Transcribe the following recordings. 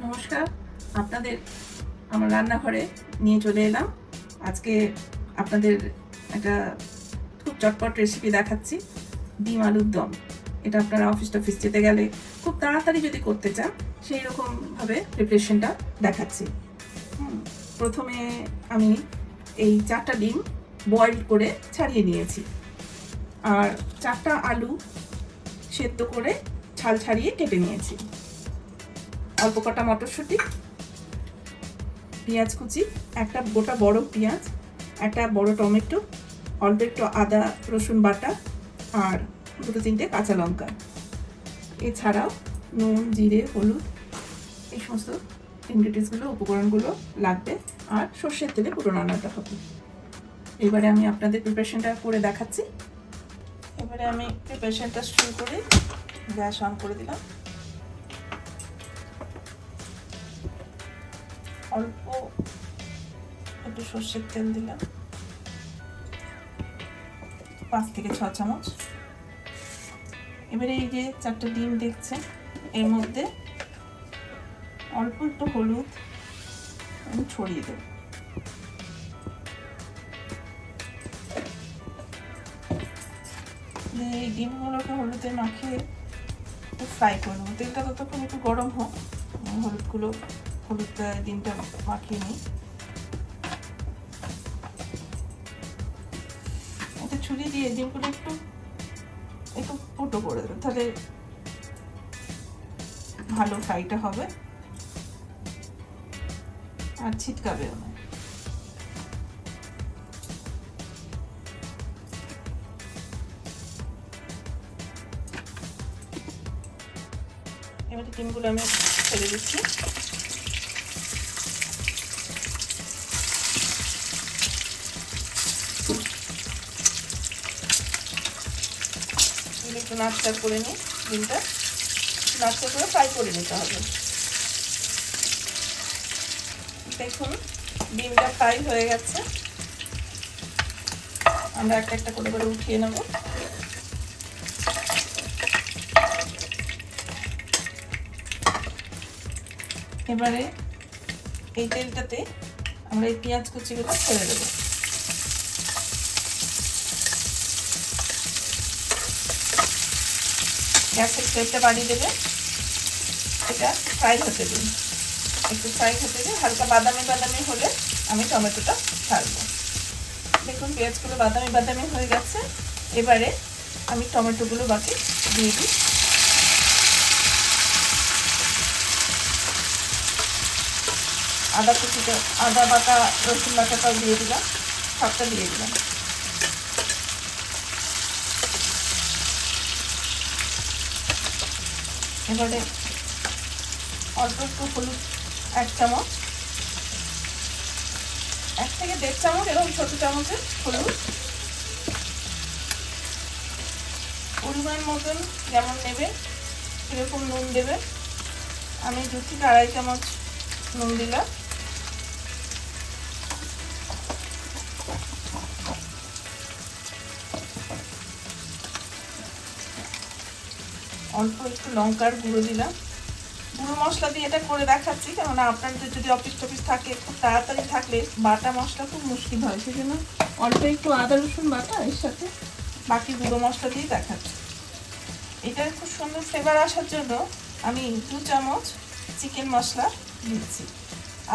নমস্কার, আপনাদের আমার রান্নাঘরে নিয়ে চলে এলাম। আজকে আপনাদের একটা খুব চটপট রেসিপি দেখাচ্ছি, ডিম আলুর দম। এটা আপনারা অফিস টফিস যেতে গেলে খুব তাড়াতাড়ি যদি করতে চান সেই রকমভাবে প্রিপারেশনটা দেখাচ্ছি। প্রথমে আমি এই 4টা ডিম বয়েল করে ছাড়িয়ে নিয়েছি, আর 4টা আলু সেদ্ধ করে ছাল ছাড়িয়ে কেটে নিয়েছি। অল্প কটা মটরশুঁটি, পেঁয়াজ কুচি, একটা গোটা বড় পেঁয়াজ, একটা বড় টমেটো, অল্প একটু আদা রসুন বাটা, আর 2-3টে কাঁচা লঙ্কা। এছাড়াও নুন, জিরে, হলুদ, এই সমস্ত ইনগ্রিডিয়েন্টসগুলো, উপকরণগুলো লাগবে। আর সর্ষের তেলে পুরো রান্নাটা হবে। এবারে আমি আপনাদের প্রিপারেশনটা করে দেখাচ্ছি। এবারে আমি প্রিপারেশনটা শুরু করে গ্যাস অন করে দিলাম। অল্প একটু সর্ষের তেল দিলাম, 5 থেকে 6 চামচ। এবারে এই যে 4টা ডিম দেখছেন, এর মধ্যে অল্প একটু হলুদ আমি ছড়িয়ে দেব। এই ডিমগুলোকে হলুদে মাখিয়ে একটু ফ্রাই করে নেবো। তেলটা ততক্ষণ একটু গরম হোক, হলুদটা ডিমটা মাখিয়ে নিই। এটা ছুরি দিয়ে ডিমগুলো একটু ফুটো করে দেবে, তাহলে ভালো ফ্রাইটা হবে আর ছিটকাবেও না। এবারে ডিমগুলো আমি ছেড়ে দিচ্ছি। একটু নাড়াচাড়া করে নিই, ডিমটা নাড়াচাড়া করে ফ্রাই করে নিতে হবে। দেখুন ডিমটা ফ্রাই হয়ে গেছে, আমরা একটা একটা করে করে উঠিয়ে নেব। এবারে এই তেলটাতে আমরা এই পেঁয়াজ কুচিগুলো ছেড়ে দেবো। গ্যাসের ফ্লেমটা বাড়িয়ে দেবে, এটা ফ্রাই হতে দিন। একটু ফ্রাই হতে দিন, হালকা বাদামি বাদামি হলে আমি টমেটোটা ছাড়বো। দেখুন পেঁয়াজগুলো বাদামি বাদামি হয়ে গেছে। এবারে আমি টমেটোগুলো বাকি দিয়ে দিই। আদা বাটা রসুন বাটাটাও দিয়ে দিলাম, সবটা দিয়ে দিলাম। এবারে অল্প একটু হলুদ, 1 চামচ, 1 থেকে 1.5 চামচ এরকম ছোট চামচের হলুদ। পরিমাণ মতন যেমন নেবে এরকম নুন দেবে। আমি 2 থেকে 2.5 চামচ নুন দিলাম। অল্প একটু লঙ্কার গুঁড়ো দিলাম। গুঁড়ো মশলা দিয়ে এটা করে দেখাচ্ছি, কেননা আপনাদের যদি অফিস টফিস থাকে, খুব তাড়াতাড়ি থাকলে বাটা মশলা খুব মুশকিল হয়, সেই জন্য অল্প একটু আদা রসুন বাটা এর সাথে বাকি গুঁড়ো মশলা দিয়ে দেখাচ্ছি। এটার খুব সুন্দর ফ্লেভার আসার জন্য আমি 2 চামচ চিকেন মশলা দিচ্ছি।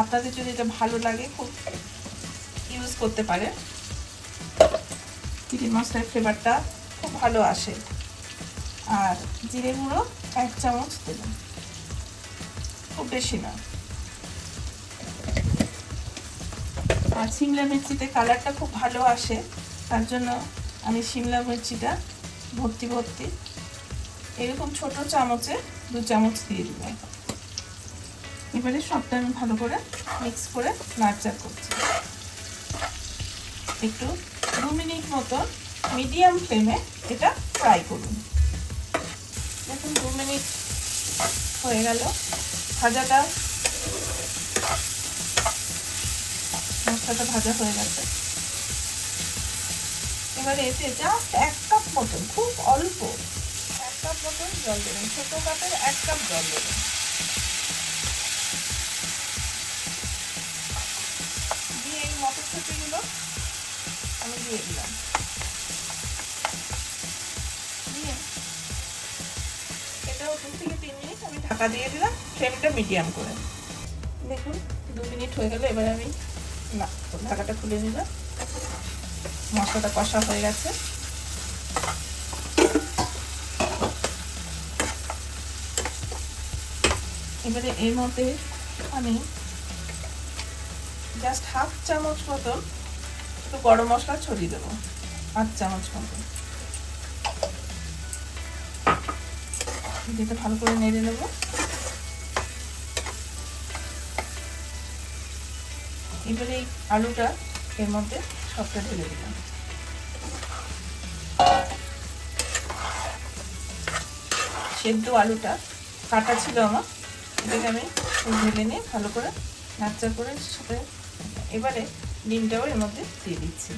আপনাদের যদি এটা ভালো লাগে খুব ইউজ করতে পারে, চিকেন মশলার ফ্লেভারটা খুব ভালো আসে। আর জিরে গুঁড়ো 1 চামচ দিলাম, খুব বেশি না। আর শিমলা মির্চিতে কালারটা খুব ভালো আসে, তার জন্য আমি শিমলা মির্চিটা ভর্তি এরকম ছোট চামচে 2 চামচ দিয়ে দিলাম। এবারে সবটা আমি ভালো করে মিক্স করে নাড়াচাড়া করছি। একটু 2 মিনিট মতো মিডিয়াম ফ্লেমে এটা ফ্রাই করুন। দেখুন 2 মিনিট হয়ে গেল, মশলাটা ভাজা হয়ে গেছে। এবারে এতে জাস্ট 1 কাপ মতন, খুব অল্প 1 কাপ মতন জল দেবেন, ছোটো কাপের 1 কাপ জল দেবেন। দিয়ে দিলাম। দিয়ে এটাও 2 থেকে 3 মিনিট আমি ঢাকা দিয়ে দিলাম, ফ্লেমটা মিডিয়াম করে। দেখুন 2 মিনিট হয়ে গেল। এবারে আমি ঢাকাটা খুলে নিলাম। মশলাটা কষা হয়ে গেছে। এবারে এর মধ্যে আমি জাস্ট 1/2 চামচ মতন একটু গরম মশলা ছড়িয়ে দেবো, 1/2 চামচ মতন। যেটা ভালো করে নেড়ে নেবো। এবারে এই আলুটা এর মধ্যে সবটা ঢেলে দিলাম। সেদ্ধ আলুটা কাটা ছিল আমার, এটাকে আমি ঢেলে নিয়ে ভালো করে নাড়াচাড়া করে সাথে এবারে ডিমটাও এর মধ্যে দিয়ে দিচ্ছি।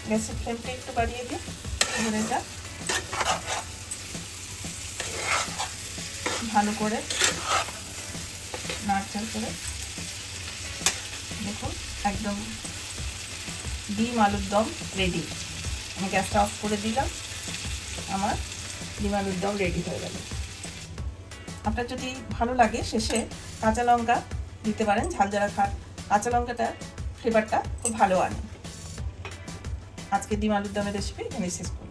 গ্যাসের ফ্লেমটা একটু বাড়িয়ে দিই। এবারে এটা ভালো করে নাড়াচাড়া করে দেখুন একদম ডিম আলুর দম রেডি। আমি গ্যাসটা অফ করে দিলাম। আমার ডিম আলুর দম রেডি হয়ে গেল। আপনার যদি ভালো লাগে শেষে কাঁচা লঙ্কা দিতে পারেন, ঝাল যারা খান কাঁচা লঙ্কাটা ফ্লেভারটা খুব ভালো আনে। আজকে ডিম আলুর দমের রেসিপি এখানে শেষ করব।